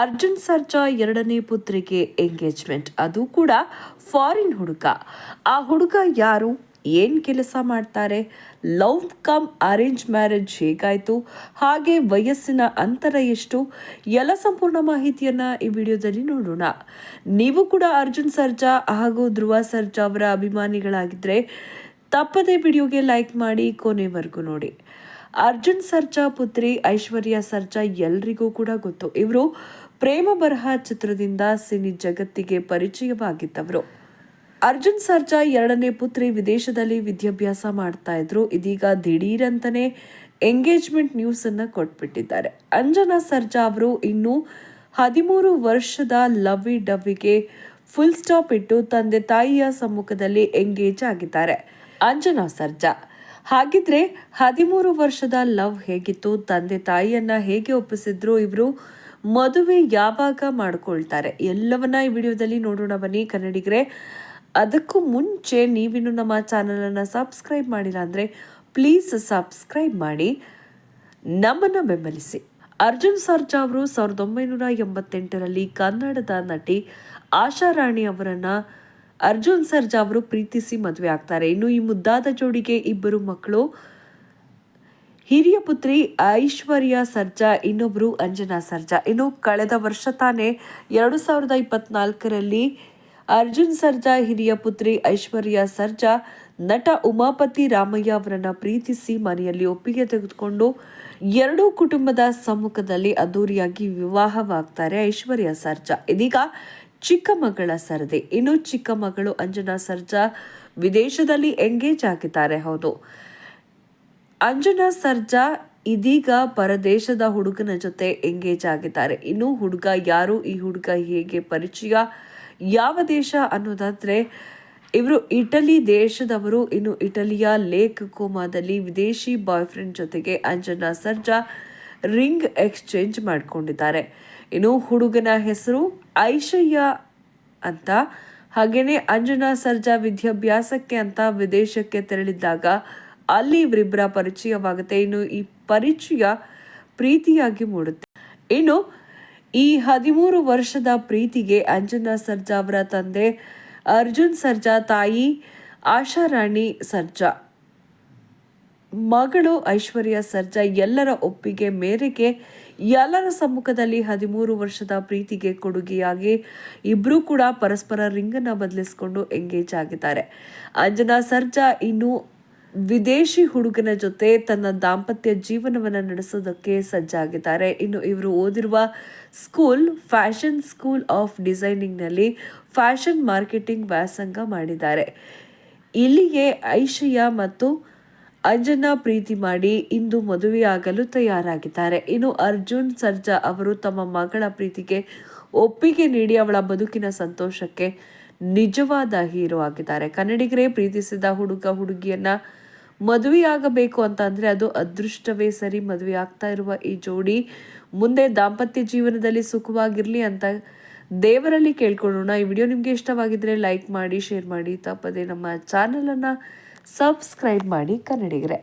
ಅರ್ಜುನ್ ಸರ್ಜಾ ಎರಡನೇ ಪುತ್ರಿಗೆ ಎಂಗೇಜ್ಮೆಂಟ್, ಅದು ಕೂಡ ಫಾರಿನ್ ಹುಡುಗ. ಆ ಹುಡುಗ ಯಾರು, ಏನು ಕೆಲಸ ಮಾಡ್ತಾರೆ, ಲವ್ ಕಮ್ ಅರೇಂಜ್ ಮ್ಯಾರೇಜ್ ಹೇಗಾಯಿತು, ಹಾಗೆ ವಯಸ್ಸಿನ ಅಂತರ ಎಷ್ಟು, ಎಲ್ಲ ಸಂಪೂರ್ಣ ಮಾಹಿತಿಯನ್ನು ಈ ವಿಡಿಯೋದಲ್ಲಿ ನೋಡೋಣ. ನೀವು ಕೂಡ ಅರ್ಜುನ್ ಸರ್ಜಾ ಹಾಗೂ ಧ್ರುವ ಸರ್ಜಾ ಅವರ ಅಭಿಮಾನಿಗಳಾಗಿದ್ದರೆ ತಪ್ಪದೇ ವಿಡಿಯೋಗೆ ಲೈಕ್ ಮಾಡಿ ಕೊನೆವರೆಗೂ ನೋಡಿ. ಅರ್ಜುನ್ ಸರ್ಜಾ ಪುತ್ರಿ ಐಶ್ವರ್ಯ ಸರ್ಜಾ ಎಲ್ರಿಗೂ ಕೂಡ ಗೊತ್ತು. ಇವರು ಪ್ರೇಮ ಬರಹ ಚಿತ್ರದಿಂದ ಸಿನಿ ಜಗತ್ತಿಗೆ ಪರಿಚಯವಾಗಿದ್ದವರು. ಅರ್ಜುನ್ ಸರ್ಜಾ ಎರಡನೇ ಪುತ್ರಿ ವಿದೇಶದಲ್ಲಿ ವಿದ್ಯಾಭ್ಯಾಸ ಮಾಡ್ತಾ ಇದ್ರು. ಇದೀಗ ದಿಢೀರಂತಾನೆ ಎಂಗೇಜ್ಮೆಂಟ್ ನ್ಯೂಸ್ ಅನ್ನ ಕೊಟ್ಬಿಟ್ಟಿದ್ದಾರೆ. ಅಂಜನಾ ಸರ್ಜಾ ಅವರು ಇನ್ನು 13 ವರ್ಷದ ಲವ್ವಿ ಡವ್ವಿಗೆ ಫುಲ್ ಸ್ಟಾಪ್ ಇಟ್ಟು ತಂದೆ ತಾಯಿಯ ಸಮ್ಮುಖದಲ್ಲಿ ಎಂಗೇಜ್ ಆಗಿದ್ದಾರೆ. ಅಂಜನಾ ಸರ್ಜಾ, ಹಾಗಿದ್ರೆ 13 ವರ್ಷದ ಲವ್ ಹೇಗಿತ್ತು, ತಂದೆ ತಾಯಿಯನ್ನ ಹೇಗೆ ಒಪ್ಪಿಸಿದ್ರು, ಇವರು ಮದುವೆ ಯಾವಾಗ ಮಾಡ್ಕೊಳ್ತಾರೆ, ಎಲ್ಲವನ್ನ ಈ ವಿಡಿಯೋದಲ್ಲಿ ನೋಡೋಣ ಬನ್ನಿ ಕನ್ನಡಿಗರೇ. ಅದಕ್ಕೂ ಮುಂಚೆ ನೀವಿನ್ನು ನಮ್ಮ ಚಾನಲನ್ನು ಸಬ್ಸ್ಕ್ರೈಬ್ ಮಾಡಿಲ್ಲ ಅಂದರೆ ಪ್ಲೀಸ್ ಸಬ್ಸ್ಕ್ರೈಬ್ ಮಾಡಿ ನಮ್ಮನ್ನು ಬೆಂಬಲಿಸಿ. ಅರ್ಜುನ್ ಸರ್ಜಾ ಅವರು 1988ರಲ್ಲಿ ಕನ್ನಡದ ನಟಿ ಆಶಾ ರಾಣಿ ಅವರನ್ನು ಅರ್ಜುನ್ ಸರ್ಜಾ ಅವರು ಪ್ರೀತಿಸಿ ಮದುವೆ ಆಗ್ತಾರೆ. ಇನ್ನು ಈ ಮುದ್ದಾದ ಜೋಡಿಗೆ ಇಬ್ಬರು ಮಕ್ಕಳು. ಹಿರಿಯ ಪುತ್ರಿ ಐಶ್ವರ್ಯ ಸರ್ಜಾ, ಇನ್ನೊಬ್ಬರು ಅಂಜನಾ ಸರ್ಜಾ. ಇನ್ನು ಕಳೆದ ವರ್ಷ ತಾನೇ 2024ರಲ್ಲಿ ಅರ್ಜುನ್ ಸರ್ಜಾ ಹಿರಿಯ ಪುತ್ರಿ ಐಶ್ವರ್ಯ ಸರ್ಜಾ ನಟ ಉಮಾಪತಿ ರಾಮಯ್ಯ ಅವರನ್ನ ಪ್ರೀತಿಸಿ ಮನೆಯಲ್ಲಿ ಒಪ್ಪಿಗೆ ತೆಗೆದುಕೊಂಡು ಎರಡೂ ಕುಟುಂಬದ ಸಮ್ಮುಖದಲ್ಲಿ ಅದ್ದೂರಿಯಾಗಿ ವಿವಾಹವಾಗ್ತಾರೆ ಐಶ್ವರ್ಯ ಸರ್ಜಾ. ಇದೀಗ ಚಿಕ್ಕ ಮಗಳ ಸರದಿ. ಇನ್ನು ಚಿಕ್ಕ ಮಗಳು ಅಂಜನಾ ಸರ್ಜಾ ವಿದೇಶದಲ್ಲಿ ಎಂಗೇಜ್ ಆಗಿದ್ದಾರೆ. ಹೌದು, ಅಂಜನಾ ಸರ್ಜಾ ಇದೀಗ ಪರದೇಶದ ಹುಡುಗನ ಜೊತೆ ಎಂಗೇಜ್ ಆಗಿದ್ದಾರೆ. ಇನ್ನು ಹುಡುಗ ಯಾರು, ಈ ಹುಡುಗ ಹೇಗೆ ಪರಿಚಯ, ಯಾವ ದೇಶ ಅನ್ನೋದಾದ್ರೆ ಇವರು ಇಟಲಿ ದೇಶದವರು. ಇನ್ನು ಇಟಲಿಯ ಲೇಕ್ ಕೋಮಾದಲ್ಲಿ ವಿದೇಶಿ ಬಾಯ್ ಫ್ರೆಂಡ್ ಜೊತೆಗೆ ಅಂಜನಾ ಸರ್ಜಾ ರಿಂಗ್ ಎಕ್ಸ್ಚೇಂಜ್ ಮಾಡಿಕೊಂಡಿದ್ದಾರೆ. ಇನ್ನು ಹುಡುಗನ ಹೆಸರು ಐಶಯ್ಯ ಅಂತ. ಹಾಗೇನೆ ಅಂಜನಾ ಸರ್ಜಾ ವಿದ್ಯಾಭ್ಯಾಸಕ್ಕೆ ಅಂತ ವಿದೇಶಕ್ಕೆ ತೆರಳಿದ್ದಾಗ ಅಲ್ಲಿ ಇವರಿಬ್ಬರ ಪರಿಚಯವಾಗುತ್ತೆ. ಇನ್ನು ಈ ಪರಿಚಯ ಪ್ರೀತಿಯಾಗಿ ಮೂಡುತ್ತೆ. ಇನ್ನು ಈ 13 ವರ್ಷದ ಪ್ರೀತಿಗೆ ಅಂಜನಾ ಸರ್ಜಾ ಅವರ ತಂದೆ ಅರ್ಜುನ್ ಸರ್ಜಾ, ತಾಯಿ ಆಶಾ ರಾಣಿ ಸರ್ಜಾ, ಮಗಳು ಐಶ್ವರ್ಯ ಸರ್ಜಾ ಎಲ್ಲರ ಒಪ್ಪಿಗೆ ಮೇರೆಗೆ ಎಲ್ಲರ ಸಮ್ಮುಖದಲ್ಲಿ 13 ವರ್ಷದ ಪ್ರೀತಿಗೆ ಕೊಡುಗೆಯಾಗಿ ಇಬ್ಬರೂ ಕೂಡ ಪರಸ್ಪರ ರಿಂಗನ್ನು ಬದಲಿಸಿಕೊಂಡು ಎಂಗೇಜ್ ಆಗಿದ್ದಾರೆ. ಅಂಜನಾ ಸರ್ಜಾ ಇನ್ನು ವಿದೇಶಿ ಹುಡುಗನ ಜೊತೆ ತನ್ನ ದಾಂಪತ್ಯ ಜೀವನವನ್ನು ನಡೆಸೋದಕ್ಕೆ ಸಜ್ಜಾಗಿದ್ದಾರೆ. ಇನ್ನು ಇವರು ಓದಿರುವ ಸ್ಕೂಲ್ ಫ್ಯಾಷನ್ ಸ್ಕೂಲ್ ಆಫ್ ಡಿಸೈನಿಂಗ್ನಲ್ಲಿ ಫ್ಯಾಷನ್ ಮಾರ್ಕೆಟಿಂಗ್ ವ್ಯಾಸಂಗ ಮಾಡಿದ್ದಾರೆ. ಇಲ್ಲಿಗೆ ಐಶಯ್ಯ ಮತ್ತು ಅಂಜನಾ ಪ್ರೀತಿ ಮಾಡಿ ಇಂದು ಮದುವೆಯಾಗಲು ತಯಾರಾಗಿದ್ದಾರೆ. ಇನ್ನು ಅರ್ಜುನ್ ಸರ್ಜಾ ಅವರು ತಮ್ಮ ಮಗಳ ಪ್ರೀತಿಗೆ ಒಪ್ಪಿಗೆ ನೀಡಿ ಅವಳ ಬದುಕಿನ ಸಂತೋಷಕ್ಕೆ ನಿಜವಾದ ಹೀರೋ ಆಗಿದ್ದಾರೆ. ಕನ್ನಡಿಗರೇ, ಪ್ರೀತಿಸಿದ ಹುಡುಗ ಹುಡುಗಿಯನ್ನ ಮದುವೆಯಾಗಬೇಕು ಅಂತ ಅಂದ್ರೆ ಅದು ಅದೃಷ್ಟವೇ ಸರಿ. ಮದುವೆ ಆಗ್ತಾ ಇರುವ ಈ ಜೋಡಿ ಮುಂದೆ ದಾಂಪತ್ಯ ಜೀವನದಲ್ಲಿ ಸುಖವಾಗಿರ್ಲಿ ಅಂತ ದೇವರಲ್ಲಿ ಕೇಳ್ಕೊಳ್ಳೋಣ. ಈ ವಿಡಿಯೋ ನಿಮಗೆ ಇಷ್ಟವಾಗಿದ್ರೆ ಲೈಕ್ ಮಾಡಿ, ಶೇರ್ ಮಾಡಿ, ತಪ್ಪದೆ ನಮ್ಮ ಚಾನಲನ್ನು ಸಬ್ಸ್ಕ್ರೈಬ್ ಮಾಡಿ ಕನ್ನಡಿಗರೇ.